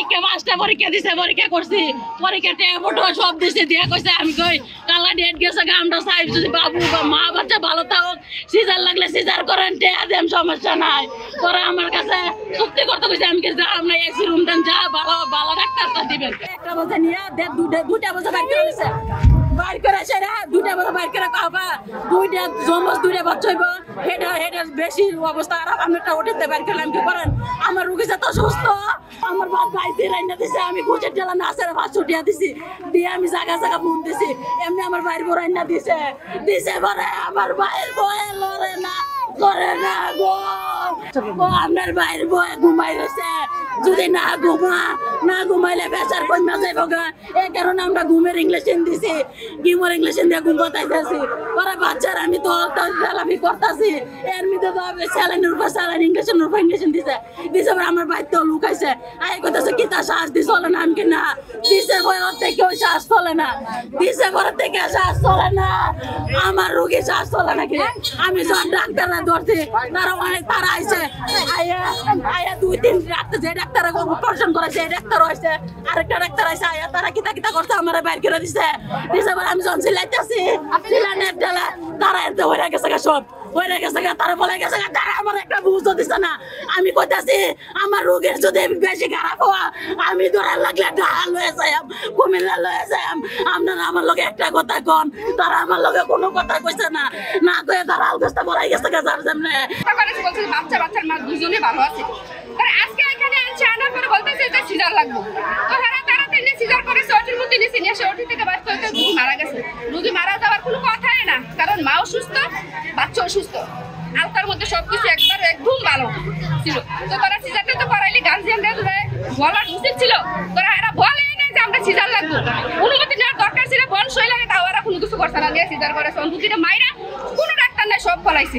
পরীক্ষা 5টা পরীক্ষা দিছে পরীক্ষা করছি পরীক্ষাতে ফটো সব দিছে দিয়া কইছে আমি কই কালা ডেট গেছে আমরা চাই যদি বাবু বা মা বাচ্চা ভালো থাকুক সিজার লাগলে সিজার করেন টেয়া দেন সমস্যা নাই পরে আমার কাছে চুক্তি করতে কইছে আমি কি যা আমরা এসি রুম দেন যা ভালো ভালো ডাক্তারটা দিবেন একটা বছর নিয়ে দুটা বছর বাইর করে দিছে বাইর করে সেরা দুটা বছর বাইর করে কাবা দুইটা জমজ দুইটা বাচ্চা হইব হেডের বেশি অবস্থা আর আমরা উঠিতে বাইর করলাম কি করেন আমার রোগী যত সুস্থ আমার বাপ ভাইতে রাইনা দিছে আমি গুজের ঠেলা নাচের ভাত ছুটিয়া দিছি দিয়ে আমি জায়গা জায়গা ফোন দিছি এমনি আমার ভাইয়ের বউ রাইনা দিছে পরে আমার ভাইয়ের বয়ে লড়ে না করে না গো আপনার ভাইয়ের বয়ে ঘুমাই রয়েছে যদি না ঘুমাইলে বেচার কই মাঝে ভোগা এই কারণে আমরা ঘুমের ইংলিশন দিছি ঘুমের ইংলিশন দিয়ে ঘুম পাতাইতেছি পরে বাচ্চার আমি তো লাফি করতেছি এর মধ্যে তো স্যালাইনের উপর স্যালাইন ইংলিশনের উপর ইংলিশন দিছে পরে আমার ভাই তো লুকাইছে আই কইতেছে কি তা শ্বাস দি চলে না আমি কি না দিছে পরে থেকে ওই শ্বাস চলে না দিছে পরে থেকে শ্বাস চলে না আমার রোগী শ্বাস চলে নাকি আমি যখন ডাক্তাররা ধরছি তারা আইছে আয়া 2-3 ডাক্তার যে ডাক্তার অপারেশন করেছে এই ডাক্তার হয়েছে আরেকটা ডাক্তার আইছে আয়া তারা কিতা করছে আমার বাইর করে দিছে পরে আমি যখন সিলাইতেছি সিলানের ঢালা তারা এত হয়ে গেছে সব হয়ে গেছে তারা বলে গেছে তারা আমার একটা বুঝতে দিচ্ছে না আমি কইতাছি আমার রোগের যদি বেশি খারাপ হওয়া আমি ধরার লাগলে ঢাল হয়ে যাই কুমিল্লা লয়ে যাই আপনারা আমার লগে একটা কথা কন তারা আমার লগে কোনো কথা কইছে না না কয়ে তারা আলগস্তা বলাই গেছে যার সামনে বাচ্চার মা দুজনে ভালো আছে আজকে এখানে আনছে আনার পরে বলতেছে যে সিজার লাগবে তো তারা তিনটে সিজার করে ওটির মধ্যে নিচে নিয়ে ওটি থেকে বাদ করতে রোগী মারা গেছে রোগী মারা যাওয়ার কোনো কথাই না কারণ মাও সুস্থ বাচ্চাও সুস্থ আলতার মধ্যে সবকিছু একদম ভালো ছিল তো তারা সিজারটা তো করাইলে গার্জিয়ানরা বলার উচিত ছিল তোরা এরা বলে না যে আমরা সিজার লাগবো অনুমতি নেওয়ার দরকার ছিল বন সই লাগে তাও এরা কোনো কিছু করছে না নিয়ে সিজার করেছে দুটিটা মাইরা কোনো ডাক্তার নাই সব ফলাইছে